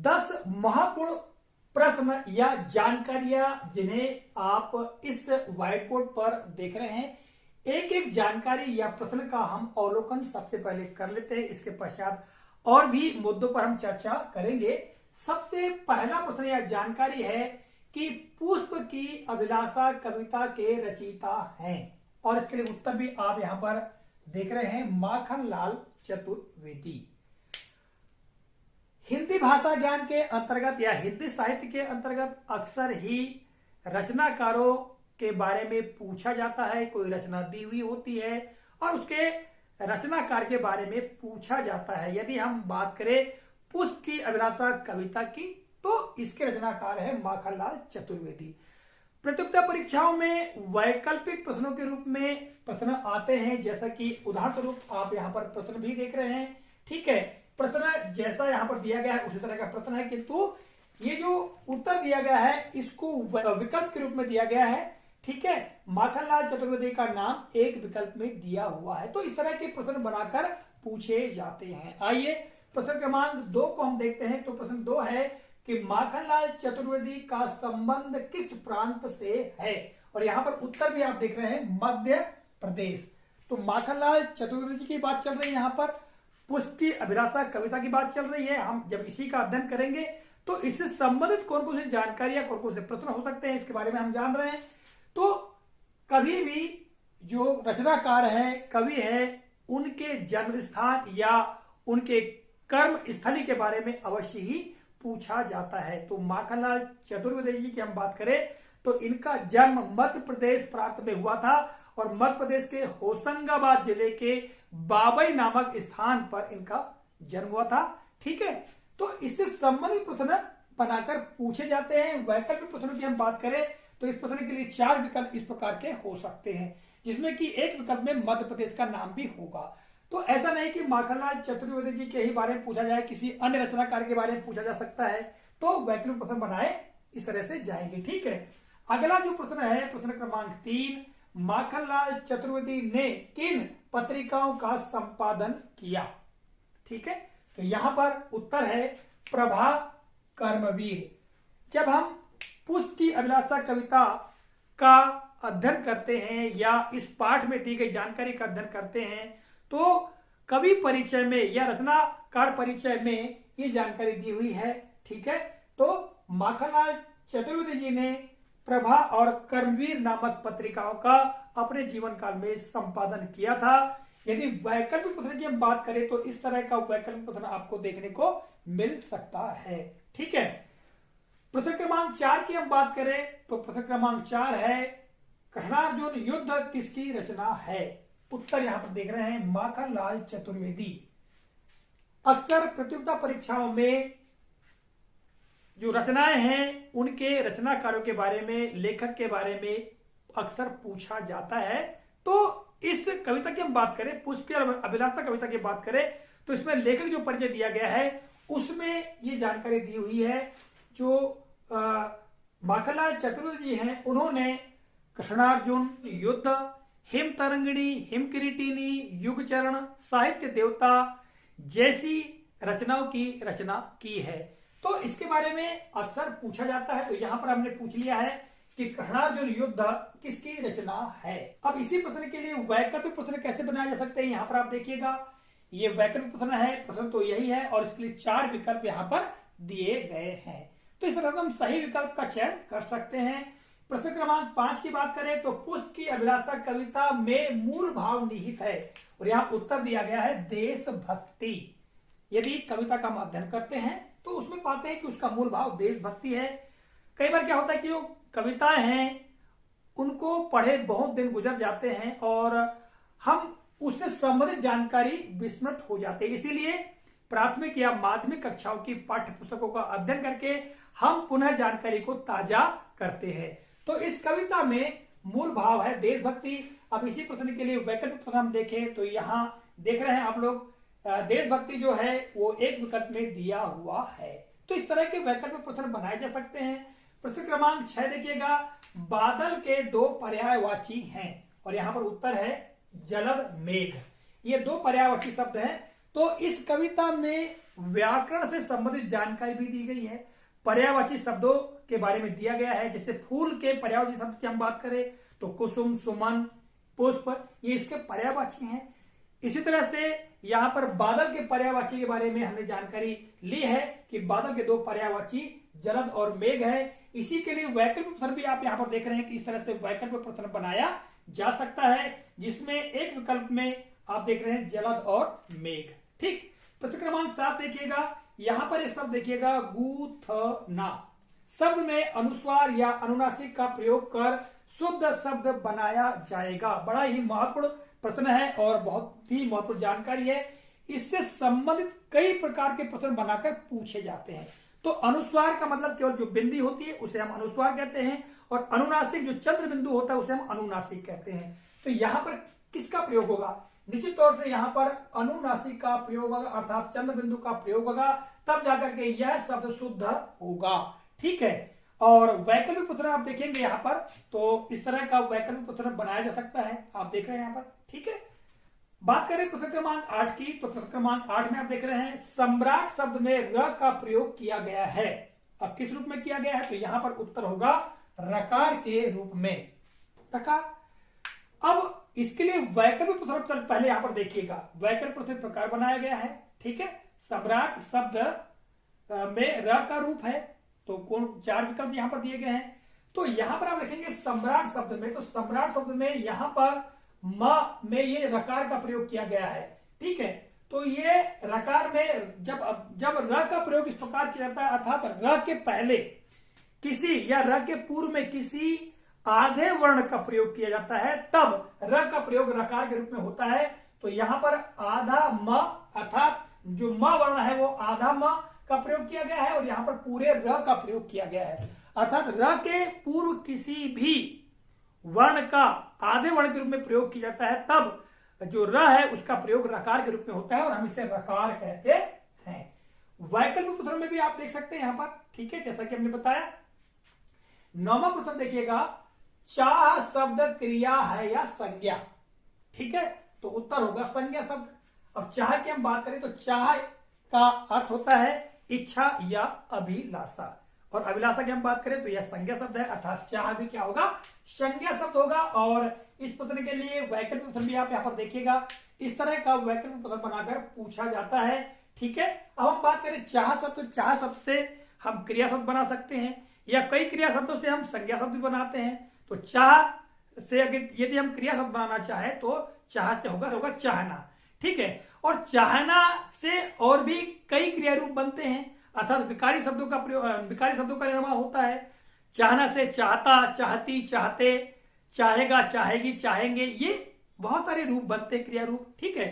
10 महत्वपूर्ण प्रश्न या जानकारियां जिन्हें आप इस व्हाइट बोर्ड पर देख रहे हैं। एक एक जानकारी या प्रश्न का हम अवलोकन सबसे पहले कर लेते हैं, इसके पश्चात और भी मुद्दों पर हम चर्चा करेंगे। सबसे पहला प्रश्न या जानकारी है कि पुष्प की अभिलाषा कविता के रचयिता हैं, और इसके लिए उत्तर भी आप यहां पर देख रहे हैं, माखनलाल चतुर्वेदी। हिंदी भाषा ज्ञान के अंतर्गत या हिंदी साहित्य के अंतर्गत अक्सर ही रचनाकारों के बारे में पूछा जाता है। कोई रचना दी हुई होती है और उसके रचनाकार के बारे में पूछा जाता है। यदि हम बात करें पुष्प की अभिलाषा कविता की, तो इसके रचनाकार है माखनलाल चतुर्वेदी। प्रतियोगिता परीक्षाओं में वैकल्पिक प्रश्नों के रूप में प्रश्न आते हैं, जैसा कि उदाहरण स्वरूप आप यहाँ पर प्रश्न भी देख रहे हैं। ठीक है, प्रश्न जैसा यहाँ पर दिया गया है उसी तरह का प्रश्न है, किंतु ये जो उत्तर दिया गया है इसको विकल्प के रूप में दिया गया है। ठीक है, माखनलाल चतुर्वेदी का नाम एक विकल्प में दिया हुआ है। तो इस तरह के प्रश्न बनाकर पूछे जाते हैं। आइए प्रश्न क्रमांक 2 को हम देखते हैं। तो प्रश्न 2 है कि माखनलाल चतुर्वेदी का संबंध किस प्रांत से है, और यहाँ पर उत्तर भी आप देख रहे हैं, मध्य प्रदेश। तो माखनलाल चतुर्वेदी की बात चल रही है, यहाँ पर पुष्प की अभिलाषा कविता की बात चल रही है। हम जब इसी का अध्ययन करेंगे तो इससे संबंधित कौन कौन सी जानकारियां, कौन कौन से प्रश्न हो सकते हैं, इसके बारे में हम जान रहे हैं। तो कभी भी जो रचनाकार है, कवि है, उनके जन्म स्थान या उनके कर्म स्थली के बारे में अवश्य ही पूछा जाता है। तो माखनलाल चतुर्वेदी जी की हम बात करें तो इनका जन्म मध्य प्रदेश प्रांत में हुआ था, और मध्य प्रदेश के होशंगाबाद जिले के बाबई नामक स्थान पर इनका जन्म हुआ था। ठीक है, तो इससे संबंधित प्रश्न बनाकर पूछे जाते हैं। वैकल्पिक प्रश्नों की हम बात करें तो इस प्रश्न के लिए 4 विकल्प इस प्रकार के हो सकते हैं, जिसमें कि एक विकल्प में मध्य प्रदेश का नाम भी होगा। तो ऐसा नहीं कि माखनलाल चतुर्वेदी जी के ही बारे में पूछा जाए, किसी अन्य रचनाकार के बारे में पूछा जा सकता है। तो वैकल्पिक प्रश्न बनाए इस तरह से जाएंगे। ठीक है, अगला जो प्रश्न है, प्रश्न क्रमांक 3, माखनलाल चतुर्वेदी ने किन पत्रिकाओं का संपादन किया? ठीक है, तो यहां पर उत्तर है प्रभा, कर्मवीर। जब हम पुष्प की अभिलाषा कविता का अध्ययन करते हैं या इस पाठ में दी गई जानकारी का अध्ययन करते हैं, तो कवि परिचय में या रचनाकार परिचय में ये जानकारी दी हुई है। ठीक है, तो माखनलाल चतुर्वेदी जी ने प्रभा और कर्मवीर नामक पत्रिकाओं का अपने जीवन काल में संपादन किया था। यदि वैकल्पिक प्रश्न की हम बात करें तो इस तरह का वैकल्पिक प्रश्न आपको देखने को मिल सकता है। ठीक है, प्रश्न क्रमांक 4 की हम बात करें तो प्रश्न क्रमांक 4 है कृष्णार्जुन युद्ध किसकी रचना है? उत्तर यहां पर देख रहे हैं, माखनलाल चतुर्वेदी। अक्सर प्रतियोगिता परीक्षाओं में जो रचनाएं हैं उनके रचनाकारों के बारे में, लेखक के बारे में अक्सर पूछा जाता है। तो इस कविता की हम बात करें, पुष्प की अभिलाषा कविता की बात करें, तो इसमें लेखक जो परिचय दिया गया है उसमें ये जानकारी दी हुई है। जो माखनलाल चतुर्वेदी जी हैं, उन्होंने कृष्णार्जुन युद्ध, हिम तरंगिणी, हिम किरीटिनी, युगचरण, साहित्य देवता जैसी रचनाओं की रचना की है। तो इसके बारे में अक्सर पूछा जाता है। तो यहां पर हमने पूछ लिया है कि कृष्णार्जुन युद्ध किसकी रचना है। अब इसी प्रश्न के लिए वैकल्पिक प्रश्न कैसे बनाए जा सकते हैं, यहां पर आप देखिएगा, ये वैकल्पिक प्रश्न है, प्रश्न तो यही है, और इसके लिए 4 विकल्प यहां पर दिए गए हैं। तो इस तरह से हम सही विकल्प का चयन कर सकते हैं। प्रश्न क्रमांक 5 की बात करें तो पुष्प की अभिलाषा कविता में मूल भाव निहित है, और यहाँ उत्तर दिया गया है देशभक्ति। यदि कविता का हम अध्ययन करते हैं तो उसमें पाते हैं कि उसका मूल भाव देशभक्ति है। कई बार क्या होता है कि जो कविताएं हैं उनको पढ़े बहुत दिन गुजर जाते हैं और हम उससे संबंधित जानकारी विस्मृत हो जाते हैं। इसीलिए प्राथमिक या माध्यमिक कक्षाओं की पाठ्य पुस्तकों का अध्ययन करके हम पुनः जानकारी को ताजा करते हैं। तो इस कविता में मूल भाव है देशभक्ति। अब इसी प्रश्न के लिए वैकल्पिक प्रश्न हम देखें तो यहाँ देख रहे हैं आप लोग, देशभक्ति जो है वो एक विकल्प में दिया हुआ है। तो इस तरह के वैकल्पिक प्रश्न बनाए जा सकते हैं। प्रश्न क्रमांक 6 देखिएगा, बादल के 2 पर्यायवाची हैं, और यहाँ पर उत्तर है जलद मेघ। ये 2 पर्यायवाची शब्द हैं। तो इस कविता में व्याकरण से संबंधित जानकारी भी दी गई है, पर्यायवाची शब्दों के बारे में दिया गया है। जैसे फूल के पर्यायवाची शब्द की हम बात करें तो कुसुम, सुमन, पुष्प, ये इसके पर्यायवाची हैं। इसी तरह से यहां पर बादल के पर्यायवाची के बारे में हमने जानकारी ली है कि बादल के दो पर्यायवाची जलद और मेघ है। इसी के लिए वैकल्पिक प्रश्न भी आप यहां पर देख रहे हैं कि इस तरह से वैकल्पिक प्रश्न बनाया जा सकता है, जिसमें एक विकल्प में आप देख रहे हैं जलद और मेघ। ठीक, प्रश्न क्रमांक 7 देखिएगा, यहां पर एक शब्द देखिएगा गूथना। शब्द में अनुस्वार या अनुनासिक का प्रयोग कर शुद्ध शब्द बनाया जाएगा। बड़ा ही महत्वपूर्ण प्रश्न है और बहुत ही महत्वपूर्ण जानकारी है। इससे संबंधित कई प्रकार के प्रश्न बनाकर पूछे जाते हैं। तो अनुस्वार का मतलब केवल जो बिंदी होती है उसे हम अनुस्वार कहते हैं, और अनुनासिक जो चंद्र बिंदु होता है उसे हम अनुनासिक कहते हैं। तो यहां पर किसका प्रयोग होगा? निश्चित तौर से यहां पर अनुनासिक का प्रयोग होगा, अर्थात चंद्र बिंदु का प्रयोग होगा, तब जाकर के यह शब्द शुद्ध होगा। ठीक है, और वैकल्पिक प्रश्न आप देखेंगे यहां पर, तो इस तरह का वैकल्पिक प्रश्न बनाया जा सकता है, आप देख रहे हैं यहां पर। ठीक है, बात करें प्रश्न क्रमांक 8 की, तो प्रश्न क्रमांक 8 में आप देख रहे हैं सम्राट शब्द में र का प्रयोग किया गया है। अब किस रूप में किया गया है? तो यहां पर उत्तर होगा रकार के रूप में, रकार। अब इसके लिए वैकल्पिक प्रश्न पहले यहां पर देखिएगा, वैकल्पिक प्रश्न प्रकार बनाया गया है। ठीक है, सम्राट शब्द में र का रूप है, तो कौन 4 विकल्प यहां पर दिए गए हैं। तो यहां पर आप देखेंगे सम्राट शब्द में, तो सम्राट शब्द में यहां पर म में ये रकार का प्रयोग किया गया है। ठीक है, तो ये रकार में जब र का प्रयोग इस प्रकार किया जाता है, अर्थात र के पहले किसी या र के पूर्व में किसी आधे वर्ण का प्रयोग किया जाता है, तब र का प्रयोग रकार के रूप में होता है। तो यहां पर आधा म, अर्थात जो म वर्ण है वो आधा म का प्रयोग किया गया है, और यहां पर पूरे र का प्रयोग किया गया है। अर्थात र के पूर्व किसी भी वर्ण का आधे वर्ण के रूप में प्रयोग किया जाता है, तब जो र है उसका प्रयोग रकार के रूप में होता है, और हम इसे रकार कहते हैं। वैकल्पिक प्रश्न में भी आप देख सकते हैं यहां पर। ठीक है, जैसा कि हमने बताया। 9वां प्रश्न देखिएगा, चाह शब्द क्रिया है या संज्ञा? ठीक है, तो उत्तर होगा संज्ञा शब्द। अब चाह की हम बात करें तो चाह का अर्थ होता है इच्छा या अभिलाषा, और अभिलाषा की हम बात करें तो यह संज्ञा शब्द है, अर्थात चाह भी क्या होगा? संज्ञा शब्द होगा। और इस प्रश्न के लिए वैकल्पिक प्रश्न भी आप यहां पर देखिएगा, इस तरह का वैकल्पिक प्रश्न बनाकर पूछा जाता है। ठीक है, अब हम बात करें चाह शब्द, तो चाह शब्द से हम क्रिया शब्द बना सकते हैं, या कई क्रिया शब्दों से हम संज्ञा शब्द भी बनाते हैं। तो चाह से अगर यदि हम क्रिया शब्द बनाना चाहे तो चाह से होगा चाहना। ठीक है, और चाहना से और भी कई क्रिया रूप बनते हैं, अर्थात विकारी शब्दों का प्रयोग, विकारी शब्दों का निर्माण होता है। चाहना से चाहता, चाहती, चाहते, चाहेगा, चाहेगी, चाहेंगे, ये बहुत सारे रूप बनते हैं, क्रिया रूप। ठीक है,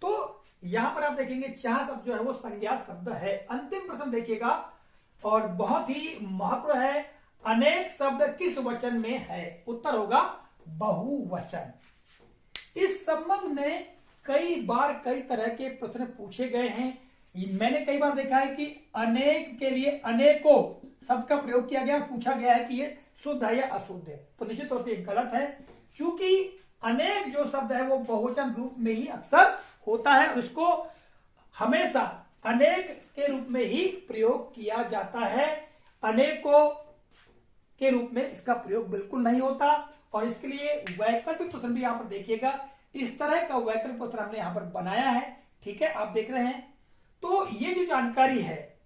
तो यहां पर आप देखेंगे चाह शब्द जो है वो संज्ञा शब्द है। अंतिम प्रश्न देखिएगा, और बहुत ही महत्व है, अनेक शब्द किस वचन में है? उत्तर होगा बहुवचन। इस संबंध में कई बार कई तरह के प्रश्न पूछे गए हैं। मैंने कई बार देखा है कि अनेक के लिए अनेकों शब्द का प्रयोग किया गया, पूछा गया है कि ये शुद्ध है या अशुद्ध है। तो निश्चित तौर से गलत है, क्योंकि अनेक जो शब्द है वो बहुवचन रूप में ही अक्सर होता है, और इसको हमेशा अनेक के रूप में ही प्रयोग किया जाता है। अनेकों के रूप में इसका प्रयोग बिल्कुल नहीं होता। और इसके लिए वैकल्पिक प्रश्न भी यहां पर देखिएगा, इस तरह का वैकल्पिक प्रश्न हमने यहां पर बनाया है। ठीक है, आप देख रहे हैं। तो ये जो जानकारी है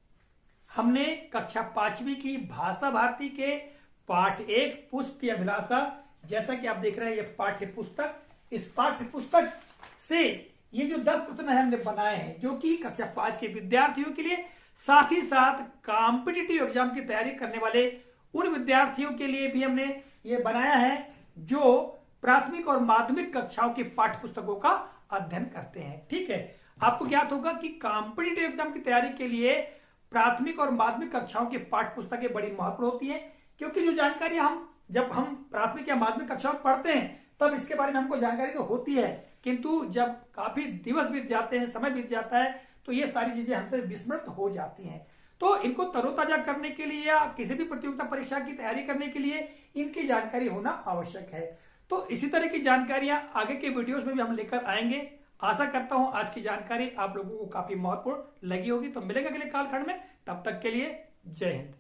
हमने कक्षा 5वीं की भाषा भारती के पाठ 1 पुष्प की अभिलाषा, जैसा कि आप देख रहे हैं ये पाठ्य पुस्तक, इस पाठ्य पुस्तक से ये जो 10 प्रश्न है हमने बनाए हैं, जो कि कक्षा 5 के विद्यार्थियों के लिए, साथ ही साथ कॉम्पिटिटिव एग्जाम की तैयारी करने वाले उन विद्यार्थियों के लिए भी हमने ये बनाया है जो प्राथमिक और माध्यमिक कक्षाओं की पाठ्य पुस्तकों का अध्ययन करते हैं। ठीक है, आपको ज्ञात होगा कि कॉम्पिटिटिव एग्जाम की तैयारी के लिए प्राथमिक और माध्यमिक कक्षाओं की पाठ्य पुस्तकें बड़ी महत्वपूर्ण होती है, क्योंकि जो जानकारी जब हम प्राथमिक या माध्यमिक कक्षा में पढ़ते हैं तब इसके बारे में हमको जानकारी तो होती है, किंतु जब काफी दिवस बीत जाते हैं, समय बीत जाता है, तो ये सारी चीजें हमसे विस्मृत हो जाती हैं। तो इनको तरोताजा करने के लिए या किसी भी प्रतियोगिता परीक्षा की तैयारी करने के लिए इनकी जानकारी होना आवश्यक है। तो इसी तरह की जानकारियां आगे के वीडियोस में भी हम लेकर आएंगे। आशा करता हूं आज की जानकारी आप लोगों को काफी महत्वपूर्ण लगी होगी। तो मिलेंगे अगले कालखंड में, तब तक के लिए जय हिंद।